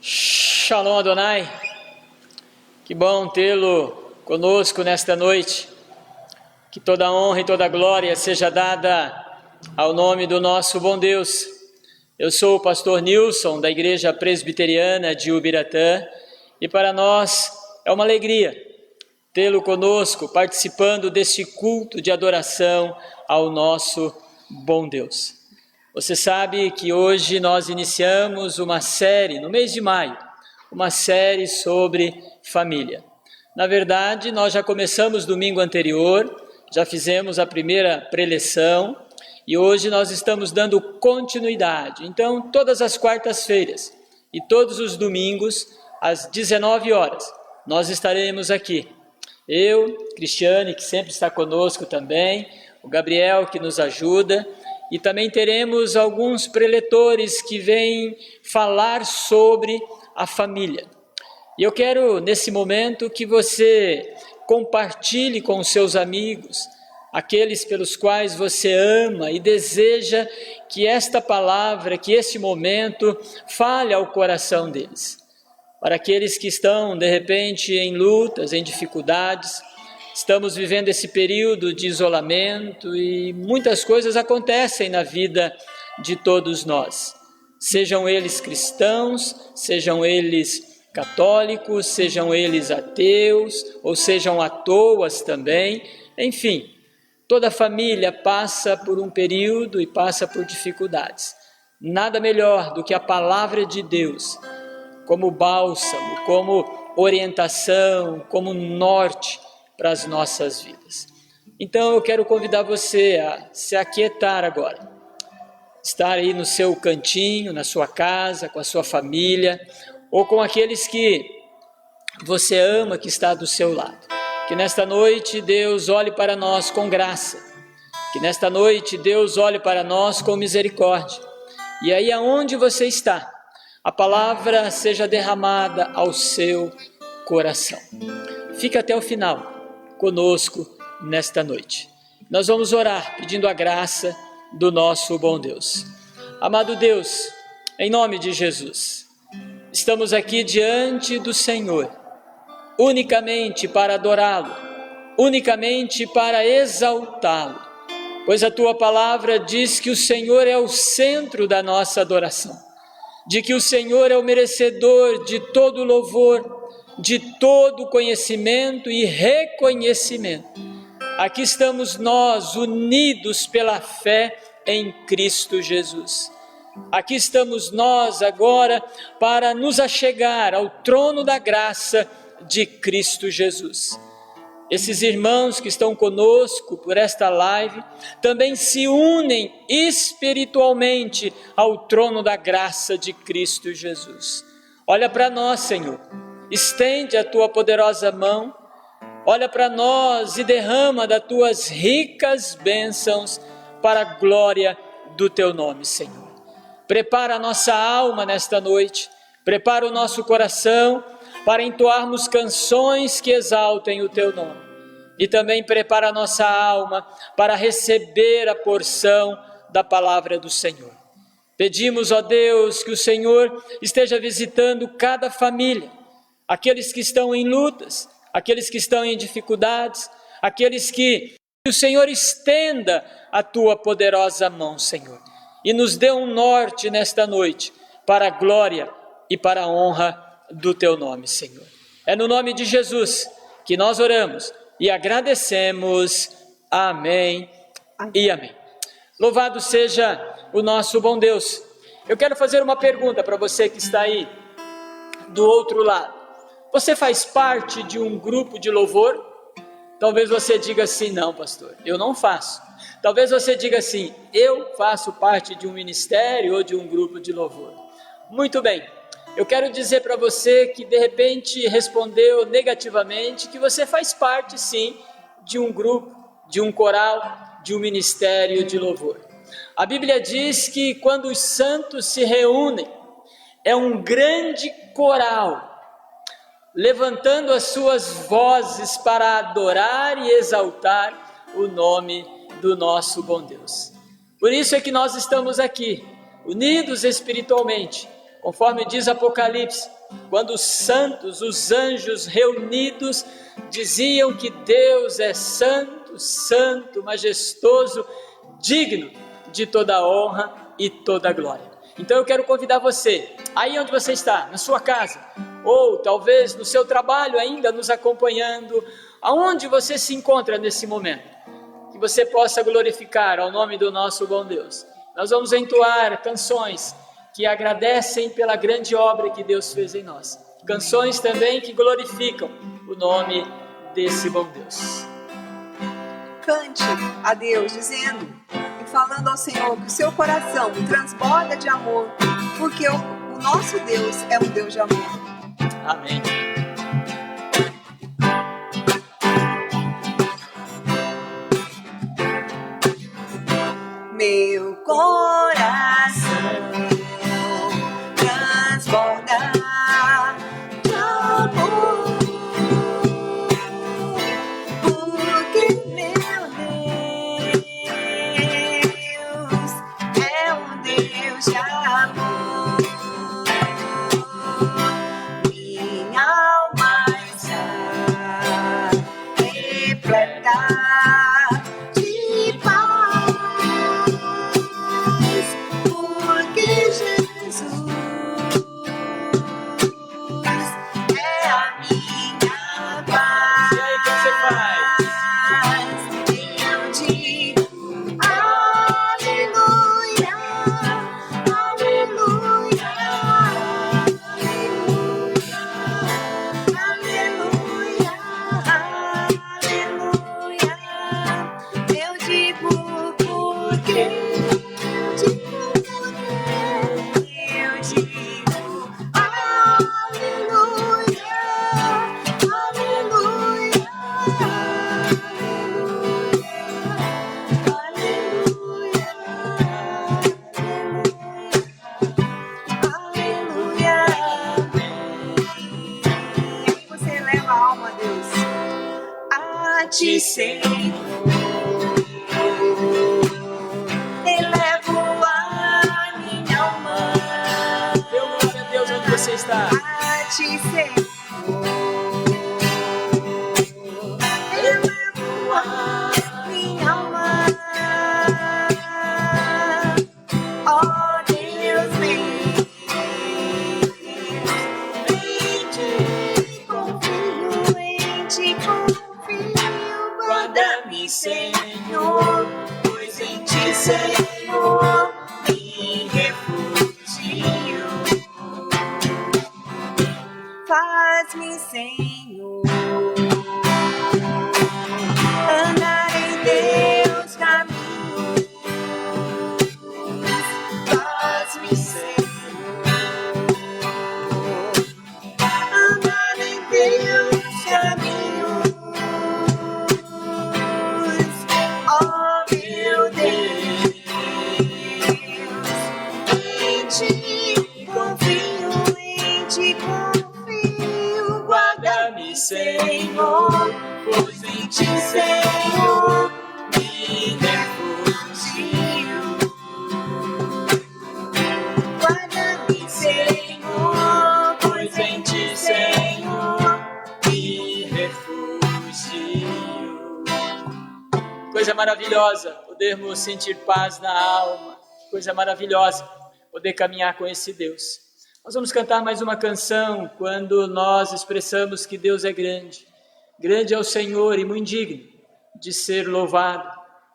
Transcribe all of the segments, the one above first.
Shalom Adonai, que bom tê-lo conosco nesta noite, que toda honra e toda glória seja dada ao nome do nosso bom Deus. Eu sou o pastor Nilson, da Igreja Presbiteriana de Ubiratã, e para nós é uma alegria tê-lo conosco, participando deste culto de adoração ao nosso bom Deus. Você sabe que hoje nós iniciamos uma série, no mês de maio, uma série sobre família. Na verdade, nós já começamos domingo anterior, já fizemos a primeira preleção e hoje nós estamos dando continuidade. Então, todas as quartas-feiras e todos os domingos, às 19 horas, nós estaremos aqui. Eu, Cristiane, que sempre está conosco também, o Gabriel, que nos ajuda, e também teremos alguns preletores que vêm falar sobre a família. E eu quero, nesse momento, que você compartilhe com os seus amigos, aqueles pelos quais você ama e deseja que esta palavra, que este momento fale ao coração deles. Para aqueles que estão, de repente, em lutas, em dificuldades, estamos vivendo esse período de isolamento e muitas coisas acontecem na vida de todos nós. Sejam eles cristãos, sejam eles católicos, sejam eles ateus, ou sejam atoas também. Enfim, toda família passa por um período e passa por dificuldades. Nada melhor do que a palavra de Deus, como bálsamo, como orientação, como norte para as nossas vidas. Então eu quero convidar você a se aquietar agora, estar aí no seu cantinho, na sua casa, com a sua família, ou com aqueles que você ama, que está do seu lado. Que nesta noite Deus olhe para nós com graça, que nesta noite Deus olhe para nós com misericórdia, e aí aonde você está, a palavra seja derramada ao seu coração. Fique até o final conosco nesta noite. Nós vamos orar pedindo a graça do nosso bom Deus. Amado Deus, em nome de Jesus, estamos aqui diante do Senhor, unicamente para adorá-lo, unicamente para exaltá-lo, pois a tua palavra diz que o Senhor é o centro da nossa adoração, de que o Senhor é o merecedor de todo louvor, de todo conhecimento e reconhecimento. Aqui estamos nós, unidos pela fé em Cristo Jesus. Aqui estamos nós agora para nos achegar ao trono da graça de Cristo Jesus. Esses irmãos que estão conosco por esta live também se unem espiritualmente ao trono da graça de Cristo Jesus. Olha para nós, Senhor. Estende a tua poderosa mão, olha para nós e derrama das tuas ricas bênçãos para a glória do teu nome, Senhor. Prepara a nossa alma nesta noite, prepara o nosso coração para entoarmos canções que exaltem o teu nome. E também prepara a nossa alma para receber a porção da palavra do Senhor. Pedimos, ó Deus, que o Senhor esteja visitando cada família, aqueles que estão em lutas, aqueles que estão em dificuldades, aqueles que o Senhor estenda a tua poderosa mão, Senhor, e nos dê um norte nesta noite, para a glória e para a honra do teu nome, Senhor. É no nome de Jesus que nós oramos e agradecemos. Amém e amém. Louvado seja o nosso bom Deus. Eu quero fazer uma pergunta para você que está aí do outro lado. Você faz parte de um grupo de louvor? Talvez você diga assim: não, pastor, eu não faço. Talvez você diga assim: eu faço parte de um ministério ou de um grupo de louvor. Muito bem, eu quero dizer para você que de repente respondeu negativamente que você faz parte sim de um grupo, de um coral, de um ministério de louvor. A Bíblia diz que quando os santos se reúnem, é um grande coral, levantando as suas vozes para adorar e exaltar o nome do nosso bom Deus. Por isso é que nós estamos aqui, unidos espiritualmente, Conforme diz Apocalipse, quando os santos, os anjos reunidos, diziam que Deus é santo, santo, majestoso, digno de toda honra e toda glória. Então eu quero convidar você, aí onde você está, na sua casa, ou talvez no seu trabalho ainda nos acompanhando, aonde você se encontra nesse momento, que você possa glorificar ao nome do nosso bom Deus. Nós vamos entoar canções que agradecem pela grande obra que Deus fez em nós. Canções também que glorificam o nome desse bom Deus. Cante a Deus dizendo e falando ao Senhor que o seu coração transborda de amor, porque o nosso Deus é um Deus de amor. Amém. Meu coração transborda de amor, porque meu Deus é um Deus de amor. Minha alma está repleta de paz, porque Jesus é a minha paz. E aí, o que você faz? Eu digo aleluia, aleluia, aleluia, aleluia, aleluia. Eu digo porque, eu digo porque, eu digo aleluia, aleluia, aleluia, aleluia, aleluia. E você leva a alma, Deus, a ti, Senhor. Elevo a minha alma Dê glória a Deus onde você está. a ti, Senhor. Elevo a minha alma, ó Deus, vem te confio, em ti confio. Guarda-me, Senhor, pois em ti, Senhor, me refugio. Faz-me, Senhor, andar em teus caminhos. Faz-me, Senhor, andar em teus caminhos. Ó meu Deus, em ti confio, em ti confio. Guarda-me, Senhor, pois em ti, Senhor, me refugio. Guarda-me, Senhor, pois em ti, Senhor, me refugio. Coisa maravilhosa podermos sentir paz na alma. Coisa maravilhosa poder caminhar com esse Deus. Nós vamos cantar mais uma canção quando nós expressamos que Deus é grande. Grande é o Senhor e muito digno de ser louvado,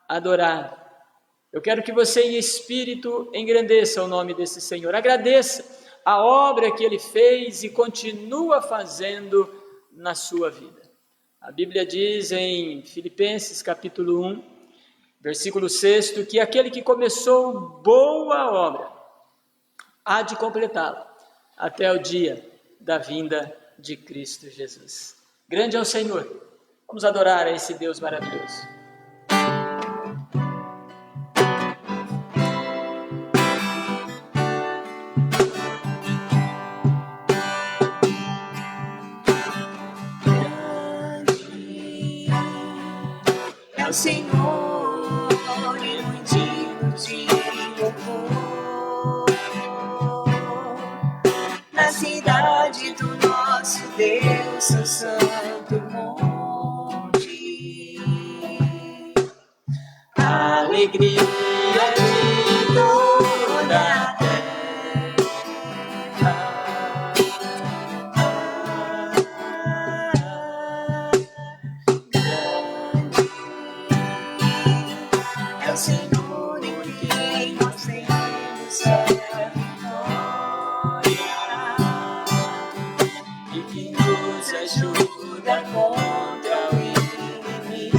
adorado. Eu quero que você em espírito engrandeça o nome desse Senhor. Agradeça a obra que Ele fez e continua fazendo na sua vida. A Bíblia diz em Filipenses capítulo 1, versículo 6, que aquele que começou boa obra há de completá-la até o dia da vinda de Cristo Jesus. Grande é o Senhor. Vamos adorar a esse Deus maravilhoso. Grande é o Senhor e muito digno de louvor. cidade do nosso Deus, seu santo monte. Alegria de toda a terra. É o Senhor em quem nós temos a vitória E que nos ajuda contra o inimigo.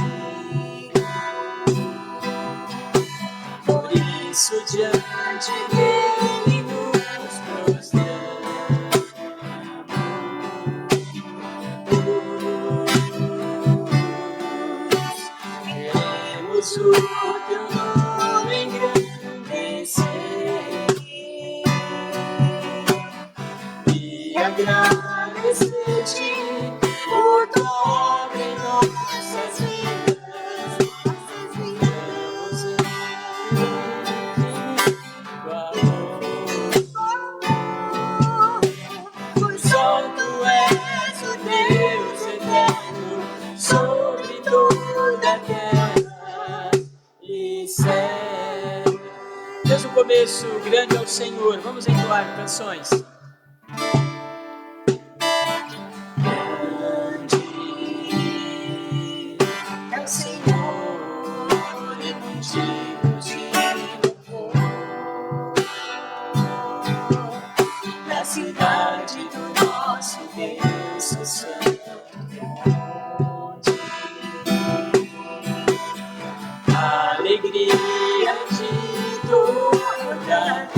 por isso diante dele nos prostramos. Queremos o teu nome engrandecer e agradecer-te por tua obra em nossas vidas. Pois Só tu és o Deus eterno sobre toda a terra e céu. Desde o começo, grande é o Senhor. Vamos entoar canções. é o Senhor e motivo de louvor. Na cidade do nosso Deus, o santo monte. Alegria de toda a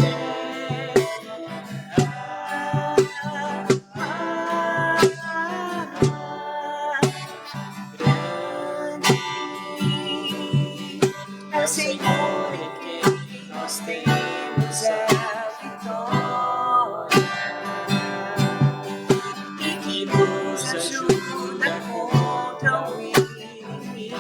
É o Senhor em quem nós temos a vitória e que nos ajuda contra o inimigo.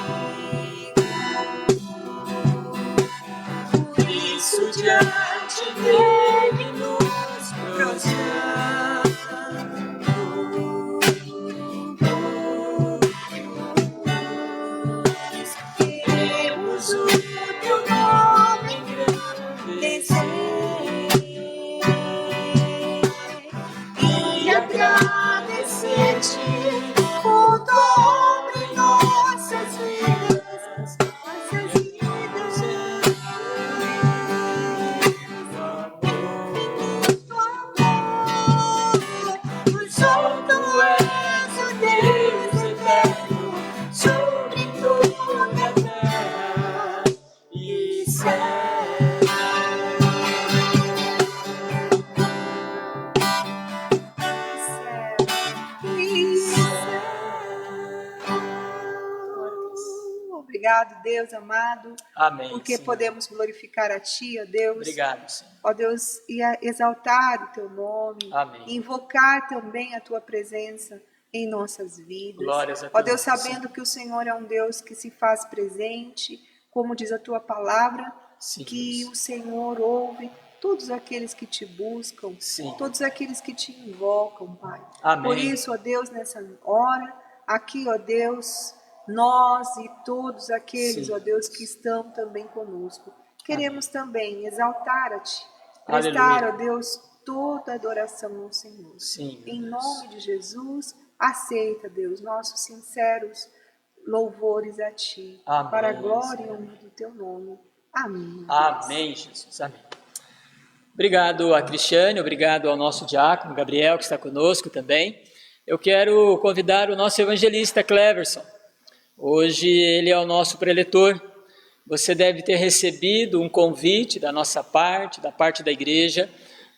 Por isso diante dele nos prostramos. Queremos o teu nome engrandecer e agradecer-te Por tua obra em nossas vidas, Pois só tu és o Deus eterno sobre toda a terra e céu. Obrigado, Deus amado, Amém. porque Senhor. podemos glorificar a Ti, ó Deus. Obrigado, Senhor. Ó Deus, e exaltar o Teu nome, Amém. e invocar também a Tua presença em nossas vidas. Glórias a Ó teu Deus, nome, sabendo que o Senhor é um Deus que se faz presente, como diz a Tua palavra, Sim, que Deus. o Senhor ouve todos aqueles que Te buscam, Sim. todos aqueles que Te invocam, Pai. Amém. Por isso, ó Deus, nessa hora, aqui, ó Deus, nós e todos aqueles, Sim. ó Deus, que estão também conosco, queremos também exaltar a Ti, prestar, Aleluia. ó Deus, toda adoração ao Senhor. Sim, Em Deus. nome de Jesus, aceita, Deus, nossos sinceros louvores a Ti, Amém, para a glória e Senhor. honra do Teu nome. Amém. Amém, Jesus. Amém. Obrigado a Cristiane, obrigado ao nosso diácono Gabriel, que está conosco também. Eu quero convidar o nosso evangelista Cleverson. Hoje ele é o nosso preletor. Você deve ter recebido um convite da nossa parte, da parte da igreja,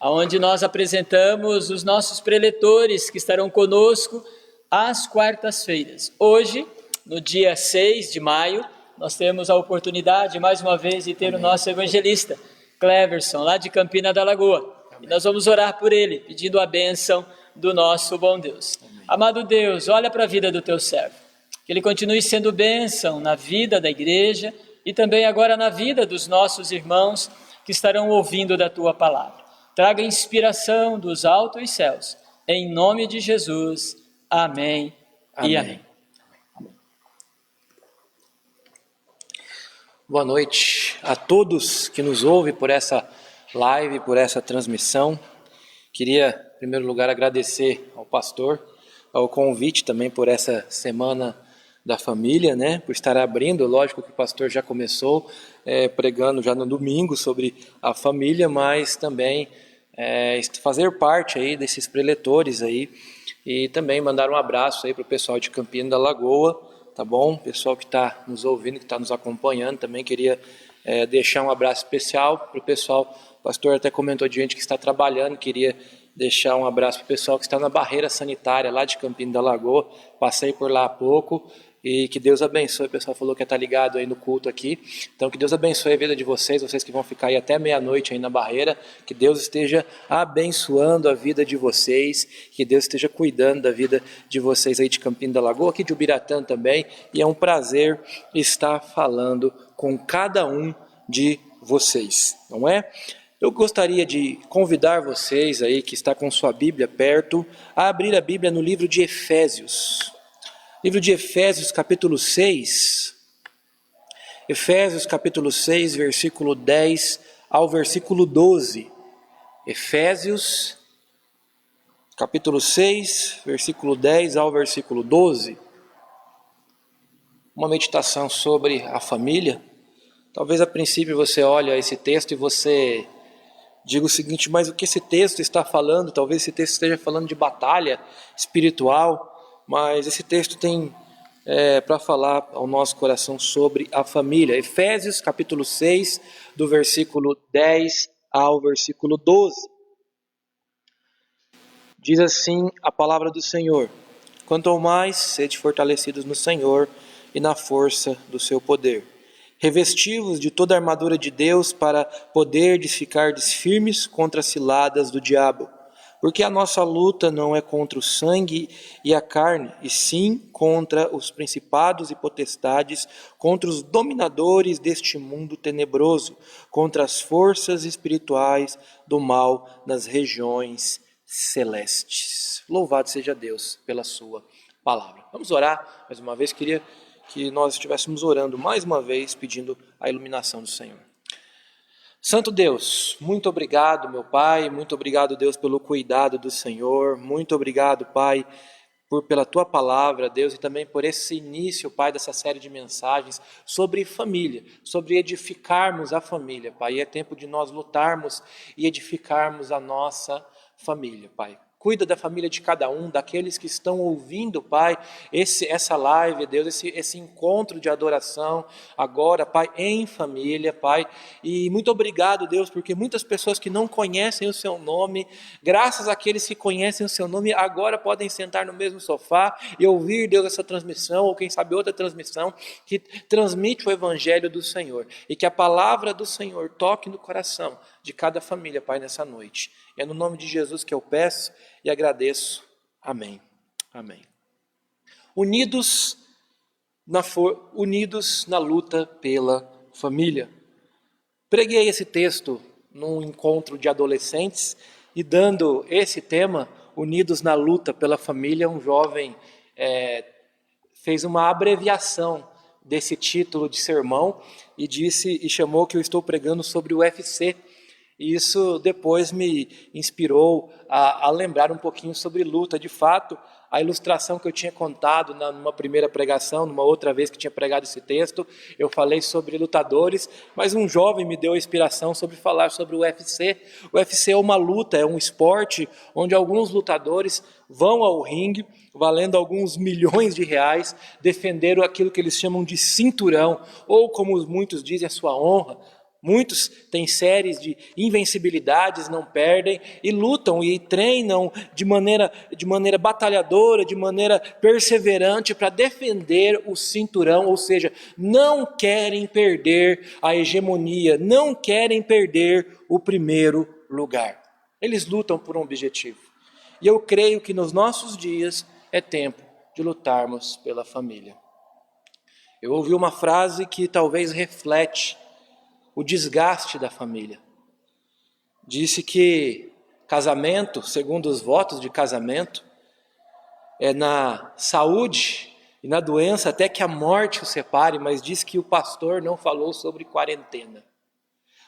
onde nós apresentamos os nossos preletores que estarão conosco às quartas-feiras. Hoje, no dia 6 de maio, nós temos a oportunidade, mais uma vez, de ter o nosso evangelista, Cleverson, lá de Campina da Lagoa. E nós vamos orar por ele, pedindo a bênção do nosso bom Deus. Amado Deus, olha para a vida do teu servo. Que ele continue sendo bênção na vida da igreja e também agora na vida dos nossos irmãos que estarão ouvindo da tua palavra. Traga inspiração dos altos céus Em nome de Jesus, amém, e amém. Boa noite a todos que nos ouvem por essa live, por essa transmissão. Queria, em primeiro lugar, agradecer ao pastor, ao convite também por essa semana da família, né? Por estar abrindo. Lógico que o pastor já começou pregando já no domingo sobre a família, mas também fazer parte aí desses preletores aí e também mandar um abraço aí para o pessoal de Campina da Lagoa. Tá bom? Pessoal que está nos ouvindo, que está nos acompanhando, também queria deixar um abraço especial para o pessoal. O pastor até comentou de gente que está trabalhando, queria deixar um abraço para o pessoal que está na barreira sanitária lá de Campina da Lagoa. Passei por lá há pouco e que Deus abençoe. O pessoal falou que está ligado aí no culto aqui. Então que Deus abençoe a vida de vocês, vocês que vão ficar aí até meia-noite aí na barreira. Que Deus esteja abençoando a vida de vocês, que Deus esteja cuidando da vida de vocês aí de Campina da Lagoa, aqui de Ubiratã também. E é um prazer estar falando com cada um de vocês, não é? Eu gostaria de convidar vocês aí que está com sua Bíblia perto a abrir a Bíblia no livro de Efésios. Livro de Efésios, capítulo 6. Efésios, capítulo 6, versículo 10 ao versículo 12. Efésios, capítulo 6, versículo 10 ao versículo 12. Uma meditação sobre a família. Talvez a princípio você olhe esse texto e você diga o seguinte: mas o que esse texto está falando? Talvez esse texto esteja falando de batalha espiritual, mas esse texto tem para falar ao nosso coração sobre a família. Efésios capítulo 6, do versículo 10 ao versículo 12. Diz assim a palavra do Senhor: quanto ao mais, sede fortalecidos no Senhor e na força do seu poder. Revesti-vos de toda a armadura de Deus para poderdes ficar firmes contra as ciladas do diabo. Porque a nossa luta não é contra o sangue e a carne, e sim contra os principados e potestades, contra os dominadores deste mundo tenebroso, contra as forças espirituais do mal nas regiões celestes. Louvado seja Deus pela sua palavra. Vamos orar mais uma vez. Queria que nós estivéssemos orando mais uma vez, pedindo a iluminação do Senhor. Santo Deus, muito obrigado, meu Pai, muito obrigado, Deus, pelo cuidado do Senhor, muito obrigado, Pai, pela Tua palavra, Deus, e também por esse início, Pai, dessa série de mensagens sobre família, sobre edificarmos a família, Pai, e é tempo de nós lutarmos e edificarmos a nossa família, Pai. Cuida da família de cada um, daqueles que estão ouvindo, Pai, essa live, Deus, esse encontro de adoração agora, Pai, em família, Pai. E muito obrigado, Deus, porque muitas pessoas que não conhecem o Seu nome, graças àqueles que conhecem o Seu nome, agora podem sentar no mesmo sofá e ouvir, Deus, essa transmissão, ou quem sabe outra transmissão, que transmite o Evangelho do Senhor. E que a palavra do Senhor toque no coração de cada família, Pai, nessa noite. É no nome de Jesus que eu peço e agradeço. Amém. Amém. Unidos na luta pela família. Preguei esse texto num encontro de adolescentes e dando esse tema, Unidos na luta pela família, um jovem fez uma abreviação desse título de sermão e chamou que eu estou pregando sobre o UFC. E isso depois me inspirou a lembrar um pouquinho sobre luta. De fato, a ilustração que eu tinha contado numa primeira pregação, numa outra vez que tinha pregado esse texto, eu falei sobre lutadores, mas um jovem me deu a inspiração sobre falar sobre o UFC. O UFC é uma luta, é um esporte onde alguns lutadores vão ao ringue, valendo alguns milhões de reais, defender aquilo que eles chamam de cinturão, ou como muitos dizem, a sua honra. Muitos têm séries de invencibilidades, não perdem, e lutam e treinam de maneira batalhadora, de maneira perseverante para defender o cinturão, ou seja, não querem perder a hegemonia, não querem perder o primeiro lugar. Eles lutam por um objetivo. E eu creio que nos nossos dias é tempo de lutarmos pela família. Eu ouvi uma frase que talvez reflete o desgaste da família. Disse que casamento, segundo os votos de casamento, é na saúde e na doença até que a morte o separe, mas diz que o pastor não falou sobre quarentena.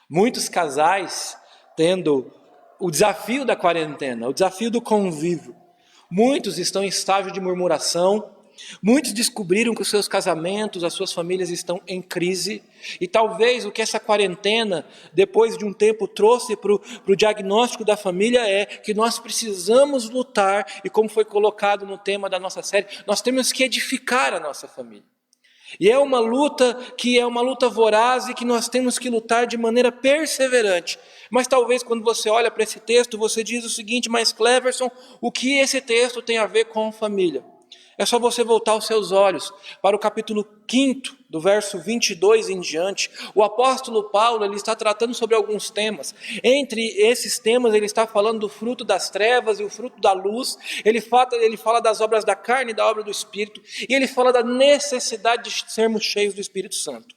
Muitos casais tendo o desafio da quarentena, o desafio do convívio. Muitos estão em estágio de murmuração, muitos descobriram que os seus casamentos, as suas famílias estão em crise, e talvez o que essa quarentena, depois de um tempo, trouxe para o diagnóstico da família é que nós precisamos lutar, e como foi colocado no tema da nossa série, nós temos que edificar a nossa família. E é uma luta que é uma luta voraz e que nós temos que lutar de maneira perseverante. Mas talvez quando você olha para esse texto, você diz o seguinte: mas Cleverson, o que esse texto tem a ver com família? É só você voltar os seus olhos para o capítulo 5, do verso 22 em diante. O apóstolo Paulo, ele está tratando sobre alguns temas. Entre esses temas, ele está falando do fruto das trevas e o fruto da luz. Ele fala das obras da carne e da obra do Espírito. E ele fala da necessidade de sermos cheios do Espírito Santo.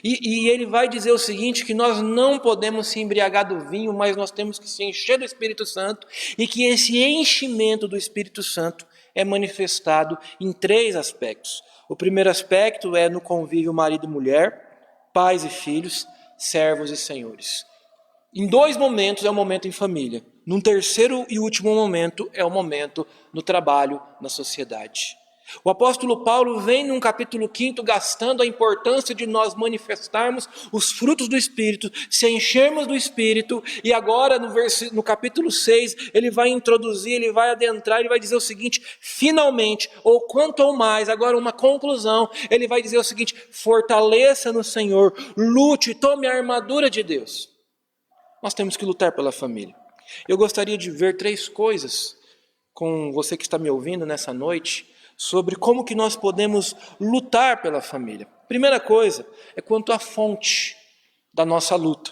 E ele vai dizer o seguinte, que nós não podemos se embriagar do vinho, mas nós temos que se encher do Espírito Santo, e que esse enchimento do Espírito Santo é manifestado em 3 aspectos. O primeiro aspecto é no convívio marido e mulher, pais e filhos, servos e senhores. Em 2 momentos é o momento em família. Num terceiro e último momento é o momento no trabalho, na sociedade. O apóstolo Paulo vem num capítulo 5 gastando a importância de nós manifestarmos os frutos do Espírito, se enchermos do Espírito, e agora no capítulo 6 ele vai introduzir, ele vai adentrar, ele vai dizer o seguinte: finalmente, ou quanto ou mais, agora uma conclusão, ele vai dizer o seguinte: fortaleça no Senhor, lute, tome a armadura de Deus. Nós temos que lutar pela família. Eu gostaria de ver 3 coisas com você que está me ouvindo nessa noite, sobre como que nós podemos lutar pela família. Primeira coisa é quanto à fonte da nossa luta.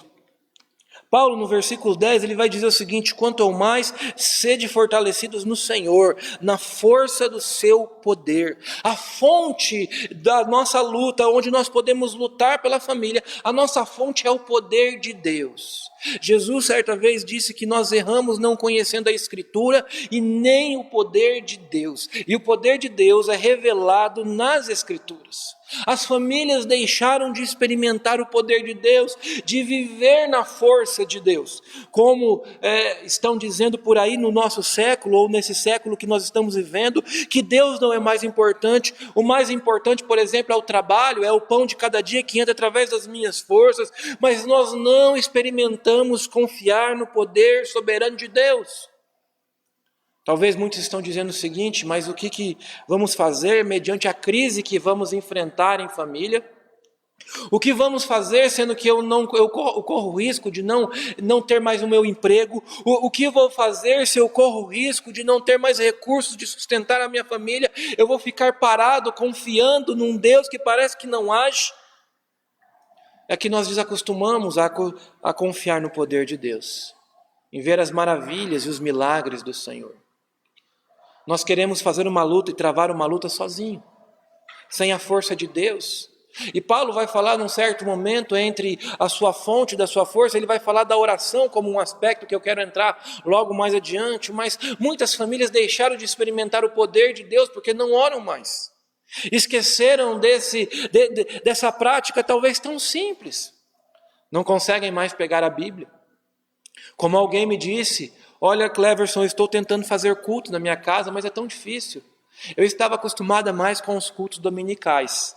Paulo, no versículo 10, ele vai dizer o seguinte: quanto ao mais, sede fortalecidos no Senhor, na força do seu poder. A fonte da nossa luta, onde nós podemos lutar pela família, a nossa fonte é o poder de Deus. Jesus certa vez disse que nós erramos não conhecendo a Escritura e nem o poder de Deus. E o poder de Deus é revelado nas Escrituras. As famílias deixaram de experimentar o poder de Deus, de viver na força de Deus. Como estão dizendo por aí no nosso século, ou nesse século que nós estamos vivendo, que Deus não é mais importante. O mais importante, por exemplo, é o trabalho, é o pão de cada dia que entra através das minhas forças. Mas nós não experimentamos confiar no poder soberano de Deus. Talvez muitos estão dizendo o seguinte: mas o que vamos fazer mediante a crise que vamos enfrentar em família? O que vamos fazer sendo que eu corro o risco de não ter mais o meu emprego? O que vou fazer se eu corro o risco de não ter mais recursos de sustentar a minha família? Eu vou ficar parado confiando num Deus que parece que não age? É que nós desacostumamos a confiar no poder de Deus, em ver as maravilhas e os milagres do Senhor. Nós queremos fazer uma luta e travar uma luta sozinho, sem a força de Deus. E Paulo vai falar num certo momento entre a sua fonte da sua força, ele vai falar da oração como um aspecto que eu quero entrar logo mais adiante, mas muitas famílias deixaram de experimentar o poder de Deus porque não oram mais. Esqueceram dessa prática talvez tão simples. Não conseguem mais pegar a Bíblia. Como alguém me disse: olha, Cleverson, eu estou tentando fazer culto na minha casa, mas é tão difícil. Eu estava acostumada mais com os cultos dominicais.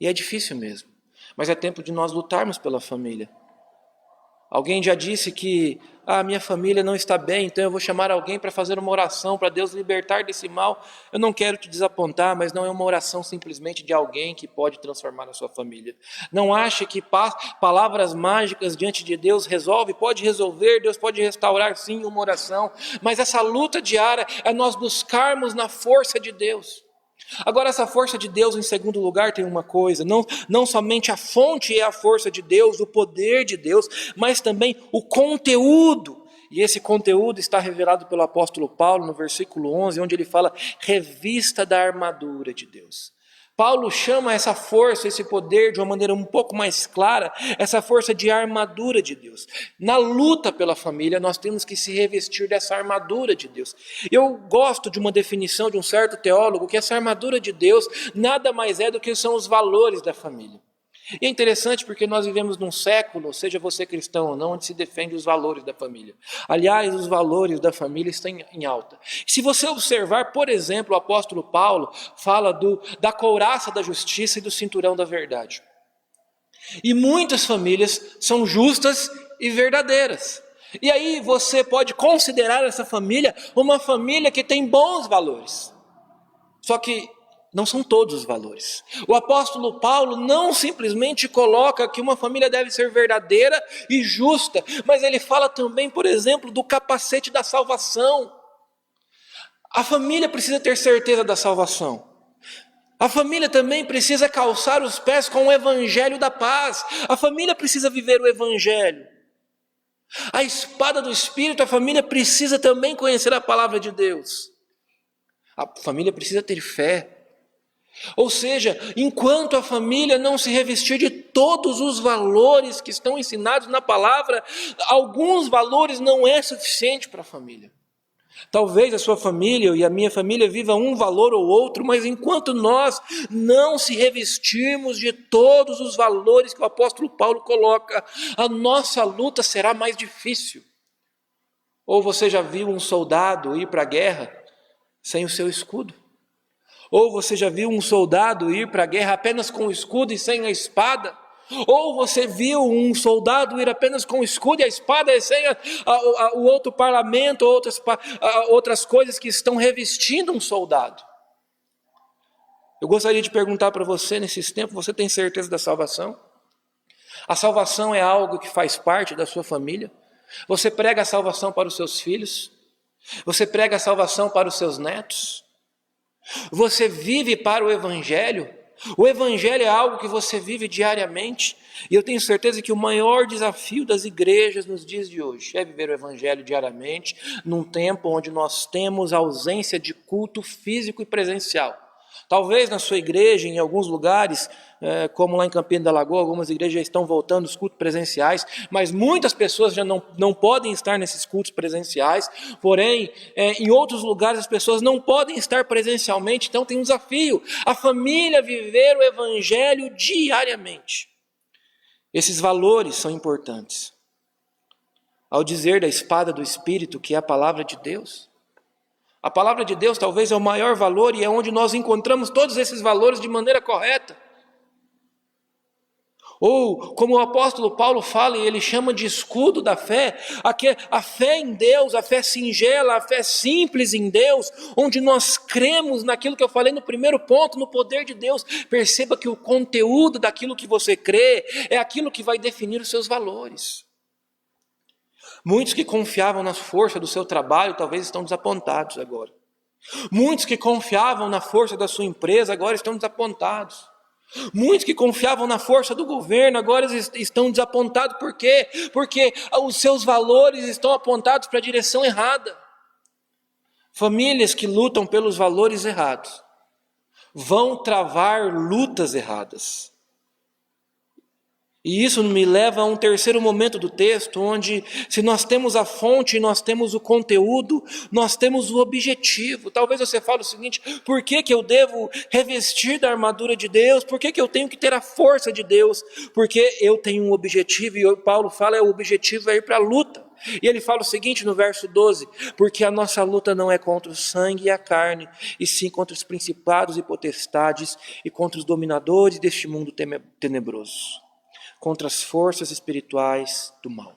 E é difícil mesmo. Mas é tempo de nós lutarmos pela família. Alguém já disse que minha família não está bem, então eu vou chamar alguém para fazer uma oração para Deus libertar desse mal. Eu não quero te desapontar, mas não é uma oração simplesmente de alguém que pode transformar a sua família. Não ache que palavras mágicas diante de Deus pode resolver, Deus pode restaurar sim uma oração, mas essa luta diária é nós buscarmos na força de Deus. Agora, essa força de Deus, em segundo lugar, tem uma coisa: não somente a fonte é a força de Deus, o poder de Deus, mas também o conteúdo. E esse conteúdo está revelado pelo apóstolo Paulo no versículo 11, onde ele fala: revista da armadura de Deus. Paulo chama essa força, esse poder, de uma maneira um pouco mais clara, essa força de armadura de Deus. Na luta pela família, nós temos que se revestir dessa armadura de Deus. Eu gosto de uma definição de um certo teólogo, que essa armadura de Deus nada mais é do que são os valores da família. E é interessante porque nós vivemos num século, seja você cristão ou não, onde se defende os valores da família. Aliás, os valores da família estão em alta. Se você observar, por exemplo, o apóstolo Paulo fala da couraça da justiça e do cinturão da verdade. E muitas famílias são justas e verdadeiras. E aí você pode considerar essa família uma família que tem bons valores. Só que não são todos os valores. O apóstolo Paulo não simplesmente coloca que uma família deve ser verdadeira e justa, mas ele fala também, por exemplo, do capacete da salvação. A família precisa ter certeza da salvação. A família também precisa calçar os pés com o evangelho da paz. A família precisa viver o evangelho. A espada do Espírito, a família precisa também conhecer a palavra de Deus. A família precisa ter fé. Ou seja, enquanto a família não se revestir de todos os valores que estão ensinados na palavra, alguns valores não é suficiente para a família. Talvez a sua família e a minha família viva um valor ou outro, mas enquanto nós não se revestirmos de todos os valores que o apóstolo Paulo coloca, a nossa luta será mais difícil. Ou você já viu um soldado ir para a guerra sem o seu escudo? Ou você já viu um soldado ir para a guerra apenas com o escudo e sem a espada? Ou você viu um soldado ir apenas com o escudo e a espada e sem o outro parlamento, outras coisas que estão revestindo um soldado? Eu gostaria de perguntar para você nesses tempos, você tem certeza da salvação? A salvação é algo que faz parte da sua família? Você prega a salvação para os seus filhos? Você prega a salvação para os seus netos? Você vive para o Evangelho? O Evangelho é algo que você vive diariamente. E eu tenho certeza que o maior desafio das igrejas nos dias de hoje é viver o Evangelho diariamente, num tempo onde nós temos ausência de culto físico e presencial. Talvez na sua igreja, em alguns lugares, como lá em Campina da Lagoa, algumas igrejas já estão voltando aos cultos presenciais, mas muitas pessoas já não podem estar nesses cultos presenciais, porém, em outros lugares as pessoas não podem estar presencialmente, então tem um desafio, a família viver o Evangelho diariamente. Esses valores são importantes. Ao dizer da espada do Espírito, que é a palavra de Deus, a palavra de Deus talvez é o maior valor e é onde nós encontramos todos esses valores de maneira correta. Ou, como o apóstolo Paulo fala, e ele chama de escudo da fé, a fé em Deus, a fé singela, a fé simples em Deus, onde nós cremos naquilo que eu falei no primeiro ponto, no poder de Deus. Perceba que o conteúdo daquilo que você crê é aquilo que vai definir os seus valores. Muitos que confiavam na força do seu trabalho talvez estão desapontados agora. Muitos que confiavam na força da sua empresa agora estão desapontados. Muitos que confiavam na força do governo agora estão desapontados. Por quê? Porque os seus valores estão apontados para a direção errada. Famílias que lutam pelos valores errados vão travar lutas erradas. E isso me leva a um terceiro momento do texto, onde se nós temos a fonte, nós temos o conteúdo, nós temos o objetivo. Talvez você fale o seguinte: por que eu devo revestir da armadura de Deus? Por que eu tenho que ter a força de Deus? Porque eu tenho um objetivo, e Paulo fala, o objetivo é ir para a luta. E ele fala o seguinte no verso 12: porque a nossa luta não é contra o sangue e a carne, e sim contra os principados e potestades, e contra os dominadores deste mundo tenebroso, contra as forças espirituais do mal.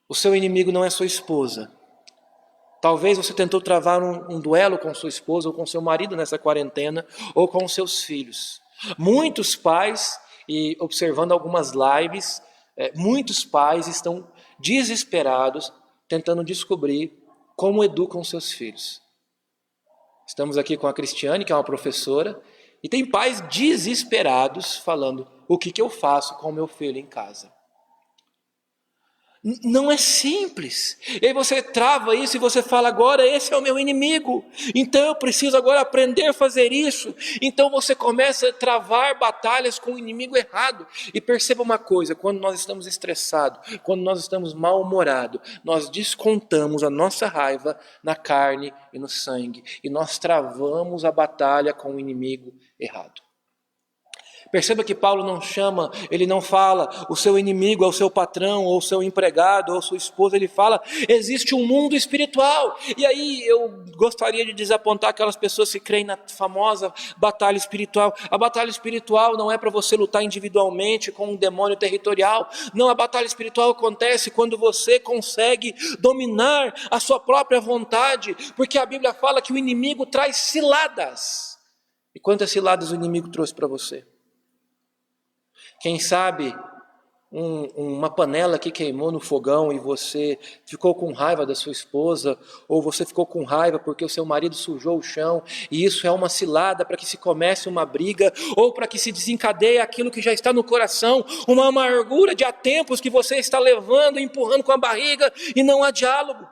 O seu inimigo não é sua esposa. Talvez você tentou travar um duelo com sua esposa ou com seu marido nessa quarentena, ou com seus filhos. Muitos pais, e observando algumas lives, muitos pais estão desesperados tentando descobrir como educam seus filhos. Estamos aqui com a Cristiane, que é uma professora, e tem pais desesperados falando: o que eu faço com o meu filho em casa? Não é simples. E aí você trava isso e você fala, agora esse é o meu inimigo, então eu preciso agora aprender a fazer isso. Então você começa a travar batalhas com o inimigo errado. E perceba uma coisa, quando nós estamos estressados, quando nós estamos mal-humorados, nós descontamos a nossa raiva na carne e no sangue, e nós travamos a batalha com o inimigo errado. Perceba que Paulo não chama, ele não fala o seu inimigo é o seu patrão, ou o seu empregado, ou sua esposa, ele fala, existe um mundo espiritual. E aí eu gostaria de desapontar aquelas pessoas que creem na famosa batalha espiritual. A batalha espiritual não é para você lutar individualmente com um demônio territorial. Não, a batalha espiritual acontece quando você consegue dominar a sua própria vontade, porque a Bíblia fala que o inimigo traz ciladas. E quantas ciladas o inimigo trouxe para você? Quem sabe uma panela que queimou no fogão e você ficou com raiva da sua esposa, ou você ficou com raiva porque o seu marido sujou o chão, e isso é uma cilada para que se comece uma briga, ou para que se desencadeie aquilo que já está no coração, uma amargura de há tempos que você está levando, empurrando com a barriga, e não há diálogo.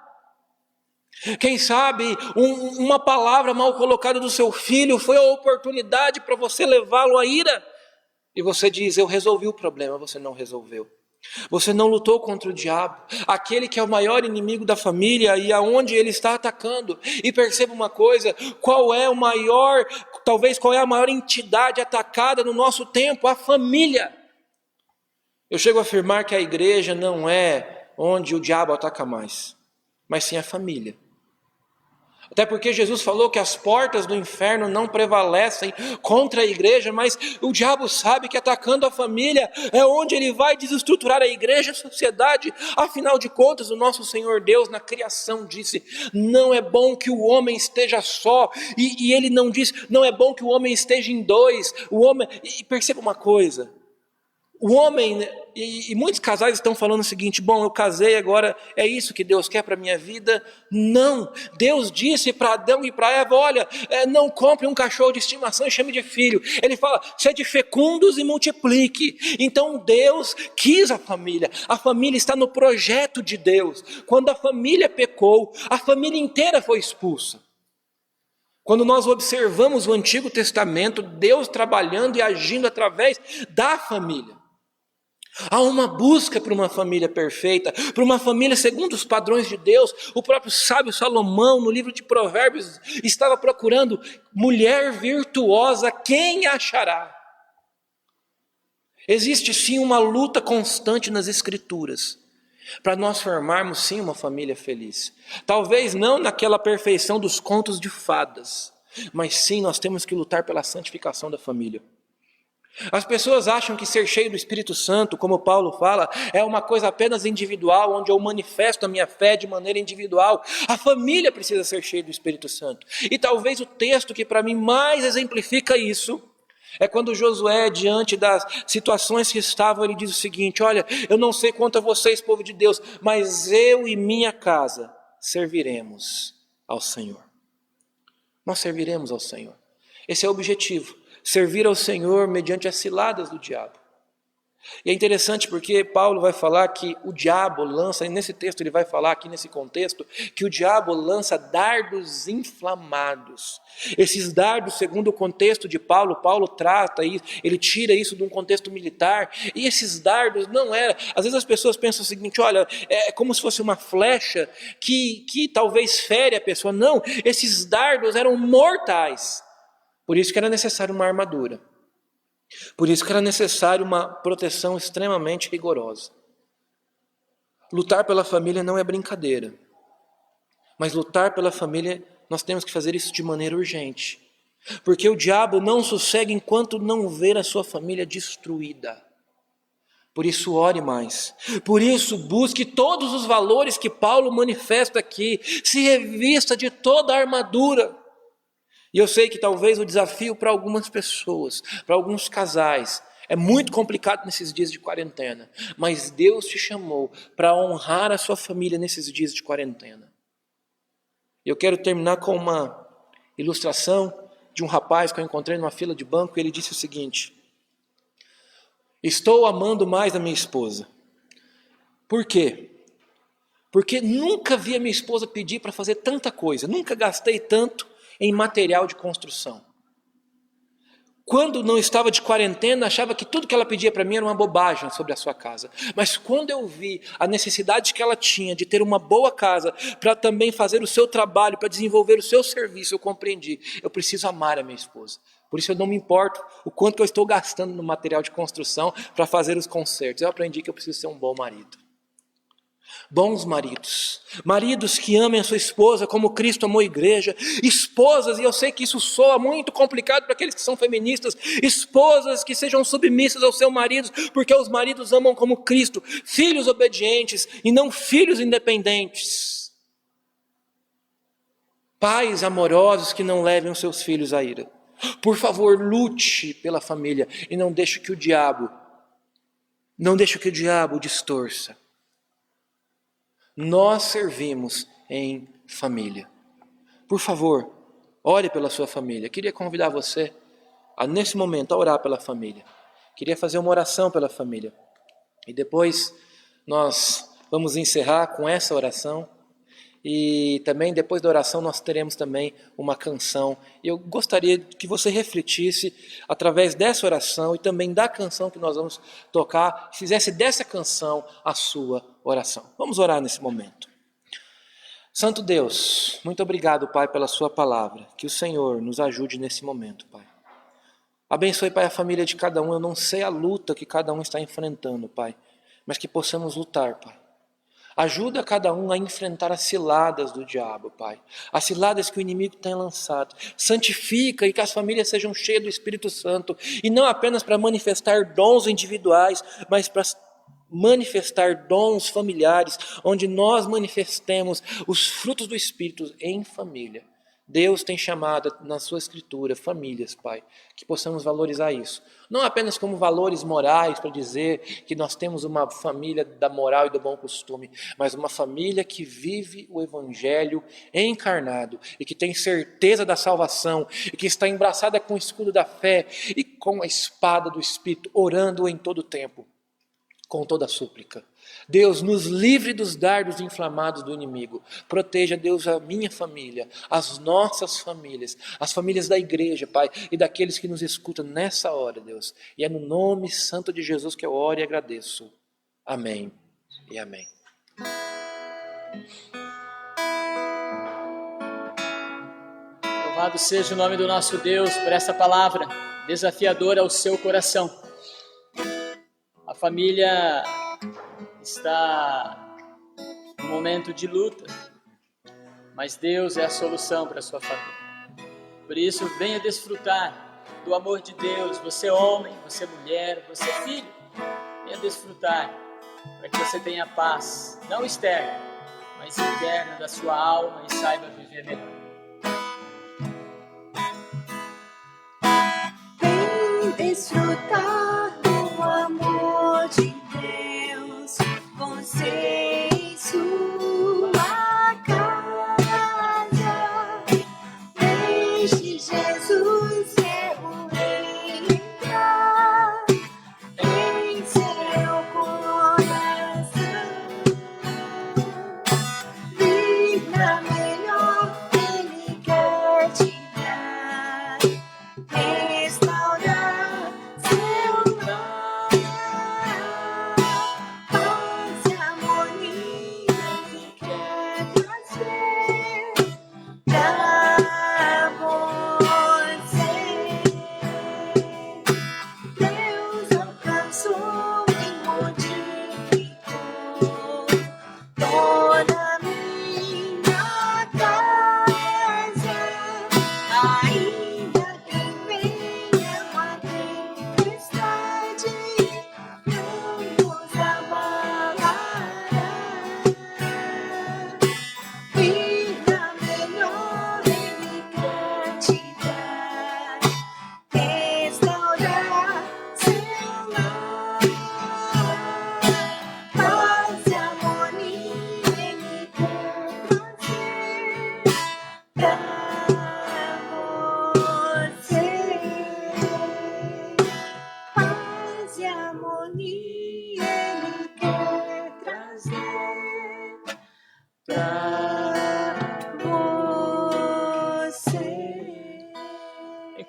Quem sabe uma palavra mal colocada do seu filho foi a oportunidade para você levá-lo à ira. E você diz, eu resolvi o problema, você não resolveu. Você não lutou contra o diabo, aquele que é o maior inimigo da família e aonde ele está atacando. E perceba uma coisa, qual é a maior entidade atacada no nosso tempo? A família. Eu chego a afirmar que a igreja não é onde o diabo ataca mais, mas sim a família. Até porque Jesus falou que as portas do inferno não prevalecem contra a igreja, mas o diabo sabe que atacando a família é onde ele vai desestruturar a igreja, a sociedade. Afinal de contas, o nosso Senhor Deus na criação disse, não é bom que o homem esteja só, e ele não diz, não é bom que o homem esteja em dois. E perceba uma coisa, o homem, e muitos casais estão falando o seguinte, bom, eu casei agora, é isso que Deus quer para a minha vida? Não, Deus disse para Adão e para Eva, olha, não compre um cachorro de estimação e chame de filho. Ele fala, sede fecundos e multiplique. Então Deus quis a família está no projeto de Deus. Quando a família pecou, a família inteira foi expulsa. Quando nós observamos o Antigo Testamento, Deus trabalhando e agindo através da família. Há uma busca por uma família perfeita, por uma família segundo os padrões de Deus. O próprio sábio Salomão, no livro de Provérbios, estava procurando mulher virtuosa, quem achará? Existe sim uma luta constante nas Escrituras, para nós formarmos sim uma família feliz. Talvez não naquela perfeição dos contos de fadas, mas sim nós temos que lutar pela santificação da família. As pessoas acham que ser cheio do Espírito Santo, como Paulo fala, é uma coisa apenas individual, onde eu manifesto a minha fé de maneira individual. A família precisa ser cheia do Espírito Santo. E talvez o texto que para mim mais exemplifica isso, é quando Josué, diante das situações que estavam, ele diz o seguinte, olha, eu não sei quanto a vocês, povo de Deus, mas eu e minha casa serviremos ao Senhor. Nós serviremos ao Senhor. Esse é o objetivo. Servir ao Senhor mediante as ciladas do diabo. E é interessante porque Paulo vai falar que o diabo lança, e nesse texto ele vai falar aqui nesse contexto, que o diabo lança dardos inflamados. Esses dardos, segundo o contexto de Paulo, Paulo trata isso, ele tira isso de um contexto militar, e esses dardos não era, às vezes as pessoas pensam o seguinte, olha, é como se fosse uma flecha que talvez fere a pessoa. Não, esses dardos eram mortais. Por isso que era necessário uma armadura. Por isso que era necessário uma proteção extremamente rigorosa. Lutar pela família não é brincadeira. Mas lutar pela família, nós temos que fazer isso de maneira urgente. Porque o diabo não sossega enquanto não ver a sua família destruída. Por isso ore mais. Por isso busque todos os valores que Paulo manifesta aqui. Se revista de toda a armadura. E eu sei que talvez o desafio para algumas pessoas, para alguns casais, é muito complicado nesses dias de quarentena. Mas Deus te chamou para honrar a sua família nesses dias de quarentena. Eu quero terminar com uma ilustração de um rapaz que eu encontrei numa fila de banco. E ele disse o seguinte, estou amando mais a minha esposa. Por quê? Porque nunca vi a minha esposa pedir para fazer tanta coisa, nunca gastei tanto em material de construção. Quando não estava de quarentena, achava que tudo que ela pedia para mim era uma bobagem sobre a sua casa. Mas quando eu vi a necessidade que ela tinha de ter uma boa casa, para também fazer o seu trabalho, para desenvolver o seu serviço, eu compreendi. Eu preciso amar a minha esposa. Por isso eu não me importo o quanto que eu estou gastando no material de construção para fazer os concertos. Eu aprendi que eu preciso ser um bom marido. Bons maridos, maridos que amem a sua esposa como Cristo amou a igreja, esposas, e eu sei que isso soa muito complicado para aqueles que são feministas, esposas que sejam submissas aos seus maridos, porque os maridos amam como Cristo, filhos obedientes e não filhos independentes, pais amorosos que não levem os seus filhos à ira. Por favor, lute pela família e não deixe que o diabo distorça. Nós servimos em família. Por favor, ore pela sua família. Queria convidar você a, nesse momento, a orar pela família. Queria fazer uma oração pela família. E depois nós vamos encerrar com essa oração. E também, depois da oração, nós teremos também uma canção. E eu gostaria que você refletisse através dessa oração e também da canção que nós vamos tocar, fizesse dessa canção a sua oração. Vamos orar nesse momento. Santo Deus, muito obrigado, Pai, pela sua palavra. Que o Senhor nos ajude nesse momento, Pai. Abençoe, Pai, a família de cada um. Eu não sei a luta que cada um está enfrentando, Pai, mas que possamos lutar, Pai. Ajuda cada um a enfrentar as ciladas do diabo, Pai. As ciladas que o inimigo tem lançado. Santifica e que as famílias sejam cheias do Espírito Santo. E não apenas para manifestar dons individuais, mas para manifestar dons familiares, onde nós manifestemos os frutos do Espírito em família. Deus tem chamado na sua Escritura famílias, Pai, que possamos valorizar isso. Não apenas como valores morais, para dizer que nós temos uma família da moral e do bom costume, mas uma família que vive o Evangelho encarnado e que tem certeza da salvação e que está embraçada com o escudo da fé e com a espada do Espírito, orando em todo o tempo, com toda a súplica. Deus, nos livre dos dardos inflamados do inimigo. Proteja, Deus, a minha família, as nossas famílias, as famílias da igreja, Pai, e daqueles que nos escutam nessa hora, Deus. E é no nome santo de Jesus que eu oro e agradeço. Amém e amém. Louvado seja o nome do nosso Deus por essa palavra desafiadora ao seu coração. A família está num momento de luta, mas Deus é a solução para a sua família. Por isso, venha desfrutar do amor de Deus, você homem, você mulher, você filho. Venha desfrutar para que você tenha paz, não externa, mas interna da sua alma e saiba viver melhor. Vem desfrutar do amor de Deus, você em sua casa. Deixe Jesus entrar em seu coração. Vida melhor Ele quer te dar, restaurar seu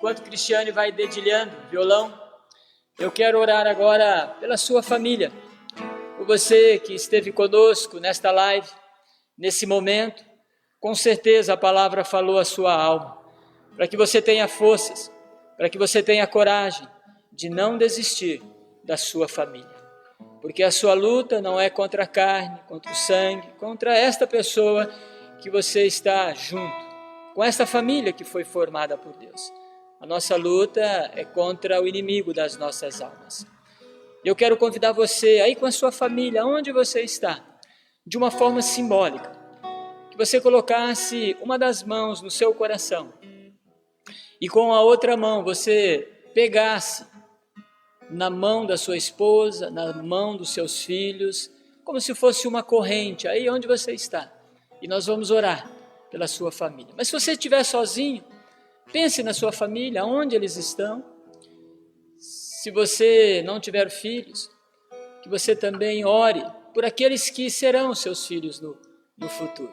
enquanto Cristiane vai dedilhando o violão, eu quero orar agora pela sua família, por você que esteve conosco nesta live, nesse momento. Com certeza a palavra falou a sua alma, para que você tenha forças, para que você tenha coragem de não desistir da sua família. Porque a sua luta não é contra a carne, contra o sangue, contra esta pessoa que você está junto, com esta família que foi formada por Deus. A nossa luta é contra o inimigo das nossas almas. Eu quero convidar você aí com a sua família, onde você está, de uma forma simbólica, que você colocasse uma das mãos no seu coração e com a outra mão você pegasse na mão da sua esposa, na mão dos seus filhos, como se fosse uma corrente, aí onde você está. E nós vamos orar pela sua família. Mas se você estiver sozinho, pense na sua família, onde eles estão. Se você não tiver filhos, que você também ore por aqueles que serão seus filhos no futuro.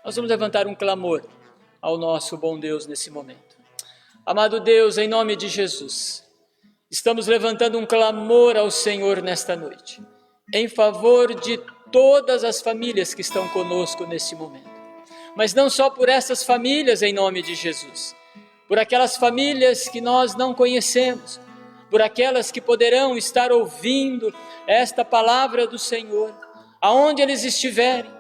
Nós vamos levantar um clamor ao nosso bom Deus nesse momento. Amado Deus, em nome de Jesus, estamos levantando um clamor ao Senhor nesta noite, em favor de todas as famílias que estão conosco nesse momento. Mas não só por essas famílias, em nome de Jesus, por aquelas famílias que nós não conhecemos, por aquelas que poderão estar ouvindo esta palavra do Senhor, aonde eles estiverem,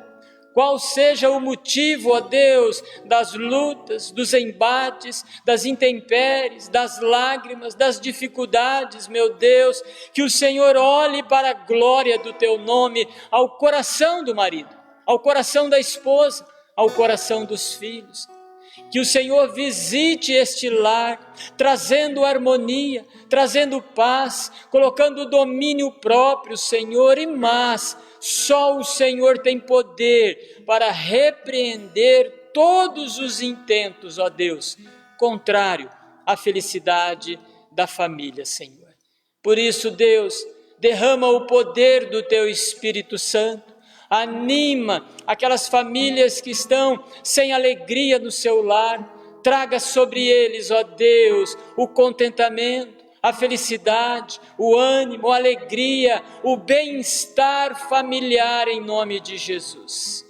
qual seja o motivo, ó Deus, das lutas, dos embates, das intempéries, das lágrimas, das dificuldades, meu Deus, que o Senhor olhe para a glória do Teu nome, ao coração do marido, ao coração da esposa, ao coração dos filhos. Que o Senhor visite este lar, trazendo harmonia, trazendo paz, colocando domínio próprio, Senhor, e mais, só o Senhor tem poder para repreender todos os intentos, ó Deus, contrário à felicidade da família, Senhor. Por isso, Deus, derrama o poder do Teu Espírito Santo, anima aquelas famílias que estão sem alegria no seu lar, traga sobre eles, ó Deus, o contentamento, a felicidade, o ânimo, a alegria, o bem-estar familiar em nome de Jesus.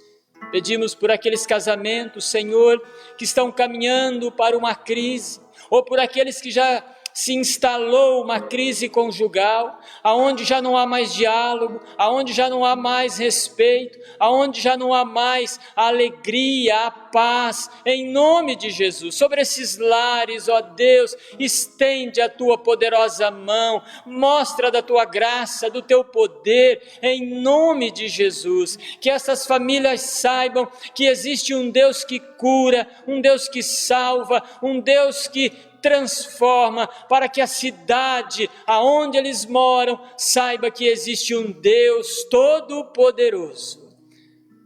Pedimos por aqueles casamentos, Senhor, que estão caminhando para uma crise, ou por aqueles que já se instalou uma crise conjugal, aonde já não há mais diálogo, aonde já não há mais respeito, aonde já não há mais a alegria, a paz, em nome de Jesus, sobre esses lares, ó Deus, estende a Tua poderosa mão, mostra da Tua graça, do Teu poder, em nome de Jesus, que essas famílias saibam que existe um Deus que cura, um Deus que salva, um Deus que transforma, para que a cidade aonde eles moram saiba que existe um Deus todo-poderoso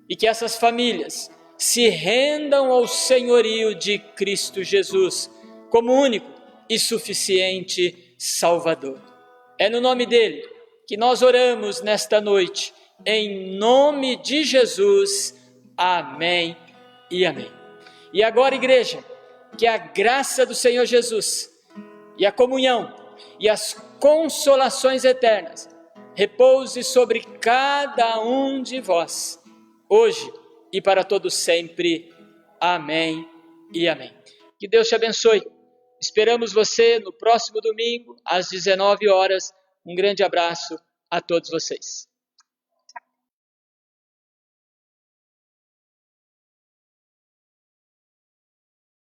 e que essas famílias se rendam ao senhorio de Cristo Jesus como único e suficiente Salvador. É no nome dele que nós oramos nesta noite, em nome de Jesus. Amém e amém. E agora, igreja, que a graça do Senhor Jesus e a comunhão e as consolações eternas repouse sobre cada um de vós, hoje e para todos sempre. Amém e amém. Que Deus te abençoe. Esperamos você no próximo domingo, às 19 horas. Um grande abraço a todos vocês.